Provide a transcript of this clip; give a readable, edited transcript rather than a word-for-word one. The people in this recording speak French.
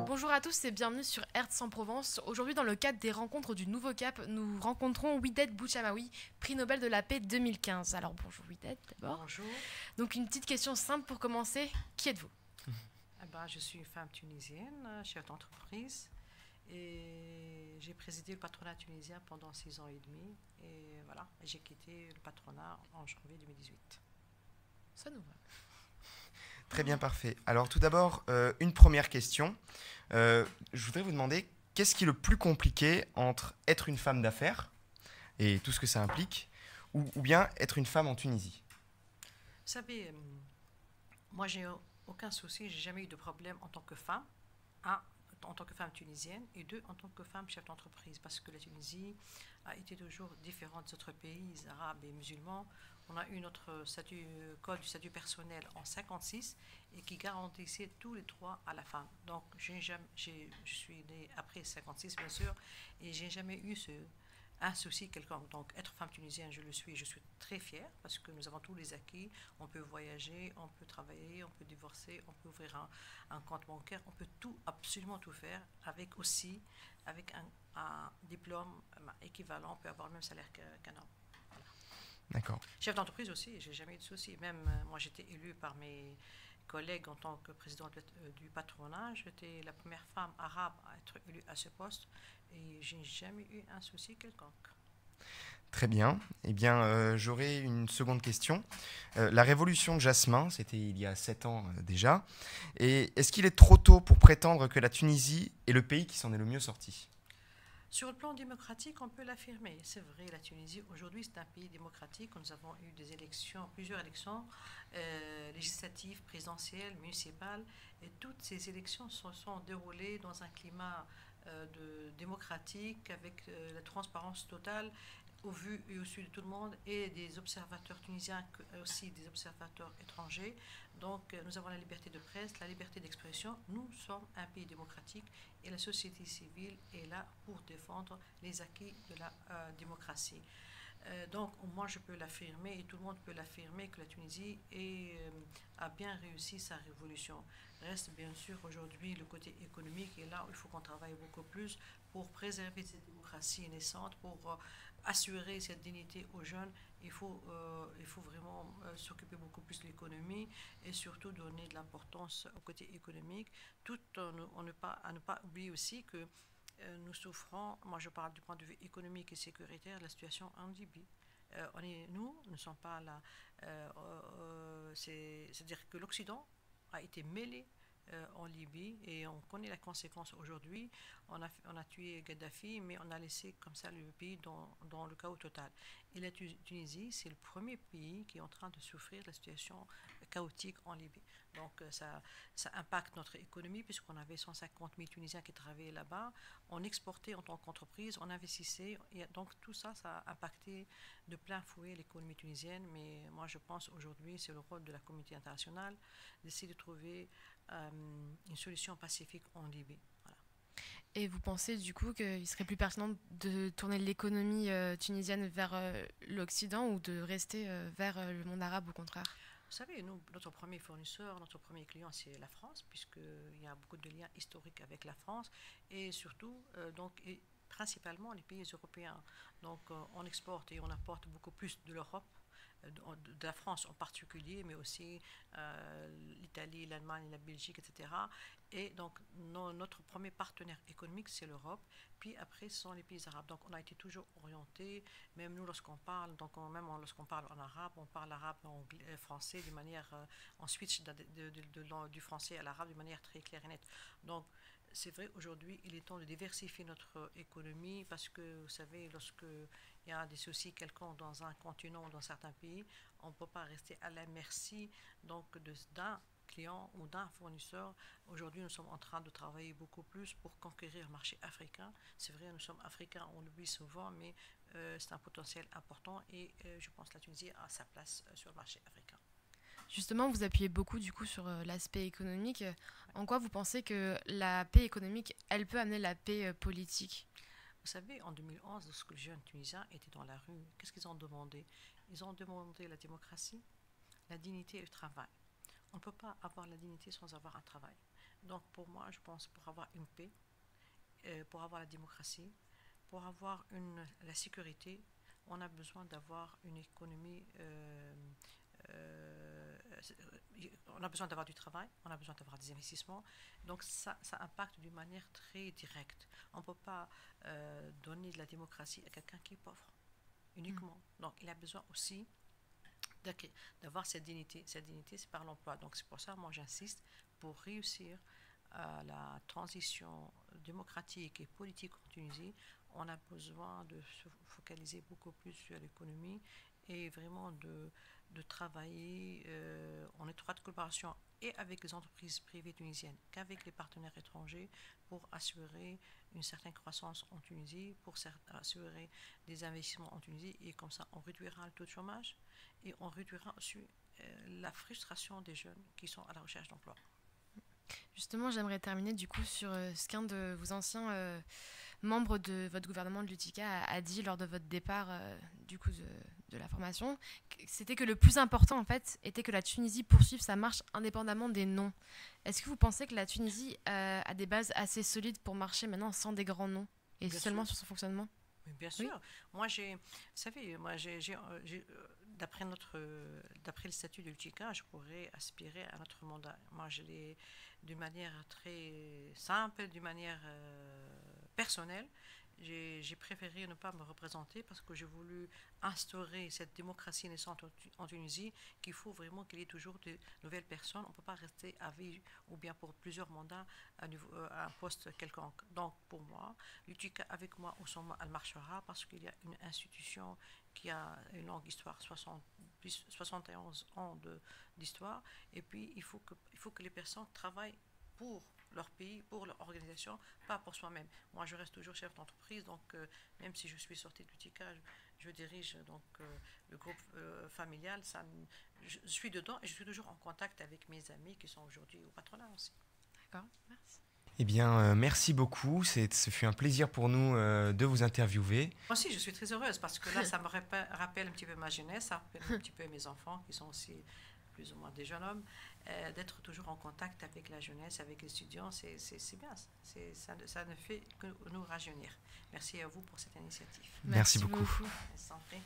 Bonjour à tous et bienvenue sur Hertz en Provence. Aujourd'hui, dans le cadre des rencontres du Nouveau Cap, nous rencontrons Widet Bouchamaoui, prix Nobel de la paix 2015. Alors bonjour Widet d'abord. Bonjour. Donc une petite question simple pour commencer. Qui êtes-vous? Je suis une femme tunisienne, chef d'entreprise, et j'ai présidé le patronat tunisien pendant 6 ans et demi. Et voilà, j'ai quitté le patronat en janvier 2018. Ça nous va. Très bien, parfait. Alors tout d'abord, une première question. Je voudrais vous demander, qu'est-ce qui est le plus compliqué entre être une femme d'affaires et tout ce que ça implique, ou bien être une femme en Tunisie? Vous savez, moi, j'ai aucun souci, j'ai jamais eu de problème en tant que femme. Un, en tant que femme tunisienne, et deux, en tant que femme chef d'entreprise, parce que la Tunisie a été toujours différente des autres pays arabes et musulmans. On a eu notre code du statut personnel en 1956 et qui garantissait tous les droits à la femme. Donc, je suis née après 1956, bien sûr, et j'ai jamais eu un souci quelconque. Donc, être femme tunisienne, je suis très fière parce que nous avons tous les acquis. On peut voyager, on peut travailler, on peut divorcer, on peut ouvrir un compte bancaire, on peut tout, absolument tout faire, avec un diplôme équivalent, on peut avoir le même salaire qu'un homme. Voilà. D'accord. Chef d'entreprise aussi, j'ai jamais eu de souci. Même moi, j'étais élue par mes collègues en tant que présidente du patronat. J'étais la première femme arabe à être élue à ce poste et j'ai jamais eu un souci quelconque. Très bien. Eh bien, j'aurais une seconde question. La révolution de Jasmin, c'était il y a 7 ans déjà. Et est-ce qu'il est trop tôt pour prétendre que la Tunisie est le pays qui s'en est le mieux sorti? Sur le plan démocratique, on peut l'affirmer. C'est vrai, la Tunisie, aujourd'hui, c'est un pays démocratique. Nous avons eu des élections, plusieurs élections législatives, présidentielles, municipales. Et toutes ces élections se sont déroulées dans un climat démocratique, avec la transparence totale au vu et au su de tout le monde, et des observateurs tunisiens, aussi des observateurs étrangers. Donc, nous avons la liberté de presse, la liberté d'expression. Nous sommes un pays démocratique et la société civile est là pour défendre les acquis de la démocratie. Donc, moi, je peux l'affirmer et tout le monde peut l'affirmer que la Tunisie a bien réussi sa révolution. Reste bien sûr aujourd'hui le côté économique et là où il faut qu'on travaille beaucoup plus pour préserver cette démocratie naissante, pour assurer cette dignité aux jeunes. Il faut vraiment s'occuper beaucoup plus de l'économie et surtout donner de l'importance au côté économique, tout en ne pas oublier aussi que nous souffrons, moi je parle du point de vue économique et sécuritaire, de la situation en Libye. Nous ne sommes pas là. C'est-à-dire que l'Occident a été mêlé en Libye et on connaît la conséquence aujourd'hui. On a tué Gaddafi, mais on a laissé comme ça le pays dans le chaos total. Et la Tunisie, c'est le premier pays qui est en train de souffrir de la situation chaotique en Libye. Donc ça impacte notre économie puisqu'on avait 150 000 Tunisiens qui travaillaient là-bas. On exportait en tant qu'entreprise, on investissait. Et donc tout ça, ça a impacté de plein fouet l'économie tunisienne. Mais moi, je pense aujourd'hui, c'est le rôle de la communauté internationale d'essayer de trouver une solution pacifique en Libye. Voilà. Et vous pensez du coup qu'il serait plus pertinent de tourner l'économie tunisienne vers l'Occident ou de rester vers le monde arabe au contraire? Vous savez, nous, notre premier fournisseur, notre premier client, c'est la France, puisqu'il y a beaucoup de liens historiques avec la France, et surtout, et principalement les pays européens. Donc, on exporte et on importe beaucoup plus de l'Europe, de la France en particulier, mais aussi l'Italie, l'Allemagne, la Belgique, etc. Et donc, notre premier partenaire économique, c'est l'Europe. Puis après, ce sont les pays arabes. Donc, on a été toujours orienté, même nous, lorsqu'on parle, lorsqu'on parle en arabe, on parle arabe, anglais, français, d'une manière, on switch du français à l'arabe d'une manière très claire et nette. Donc, c'est vrai, aujourd'hui, il est temps de diversifier notre économie parce que, vous savez, lorsque il y a des soucis quelconques dans un continent ou dans certains pays, on ne peut pas rester à la merci d'un client ou d'un fournisseur. Aujourd'hui, nous sommes en train de travailler beaucoup plus pour conquérir le marché africain. C'est vrai, nous sommes africains, on l'oublie souvent, mais c'est un potentiel important et je pense que la Tunisie a sa place sur le marché africain. Justement, vous appuyez beaucoup du coup sur l'aspect économique. En quoi vous pensez que la paix économique, elle peut amener la paix politique? Vous savez, en 2011, lorsque les jeunes Tunisiens étaient dans la rue, qu'est-ce qu'ils ont demandé? Ils ont demandé la démocratie, la dignité et le travail. On ne peut pas avoir la dignité sans avoir un travail. Donc pour moi, je pense pour avoir une paix, pour avoir la démocratie, pour avoir la sécurité, on a besoin d'avoir une économie, on a besoin d'avoir du travail, on a besoin d'avoir des investissements. Donc ça impacte d'une manière très directe. On ne peut pas donner de la démocratie à quelqu'un qui est pauvre, uniquement. Donc il a besoin aussi d'avoir cette dignité. Cette dignité, c'est par l'emploi. Donc c'est pour ça, moi j'insiste, pour réussir la transition démocratique et politique en Tunisie, on a besoin de se focaliser beaucoup plus sur l'économie et vraiment de travailler en étroite collaboration et avec les entreprises privées tunisiennes qu'avec les partenaires étrangers pour assurer une certaine croissance en Tunisie, pour assurer des investissements en Tunisie, et comme ça on réduira le taux de chômage et on réduira aussi la frustration des jeunes qui sont à la recherche d'emploi. Justement, j'aimerais terminer du coup sur ce qu'un de vos anciens membres de votre gouvernement de l'UTICA a dit lors de votre départ du coup de la formation. C'était que le plus important en fait était que la Tunisie poursuive sa marche indépendamment des noms. Est-ce que vous pensez que la Tunisie a des bases assez solides pour marcher maintenant sans des grands noms et bien seulement sûr. Sur son fonctionnement? Mais bien sûr. Oui. Moi, vous savez, d'après le statut de l'UTICA, je pourrais aspirer à notre mandat. Moi, je l'ai d'une manière très simple, d'une manière personnelle. J'ai préféré ne pas me représenter parce que j'ai voulu instaurer cette démocratie naissante en Tunisie, qu'il faut vraiment qu'il y ait toujours de nouvelles personnes. On ne peut pas rester à vie ou bien pour plusieurs mandats à un poste quelconque. Donc pour moi, l'UTICA avec moi au sommet, elle marchera parce qu'il y a une institution qui a une longue histoire, 71 ans d'histoire, et puis il faut que les personnes travaillent pour leur pays, pour leur organisation, pas pour soi-même. Moi, je reste toujours chef d'entreprise, donc même si je suis sortie de l'UTICA, je dirige donc le groupe familial. Je suis dedans et je suis toujours en contact avec mes amis qui sont aujourd'hui au patronat aussi. D'accord, merci. Eh bien, merci beaucoup. Ce fut un plaisir pour nous de vous interviewer. Moi aussi, je suis très heureuse parce que là, ça me rappelle un petit peu ma jeunesse, ça rappelle un petit peu mes enfants qui sont aussi plus ou moins des jeunes hommes. D'être toujours en contact avec la jeunesse, avec les étudiants, c'est bien. Ça ne fait que nous rajeunir. Merci à vous pour cette initiative. Merci beaucoup. Sans prix.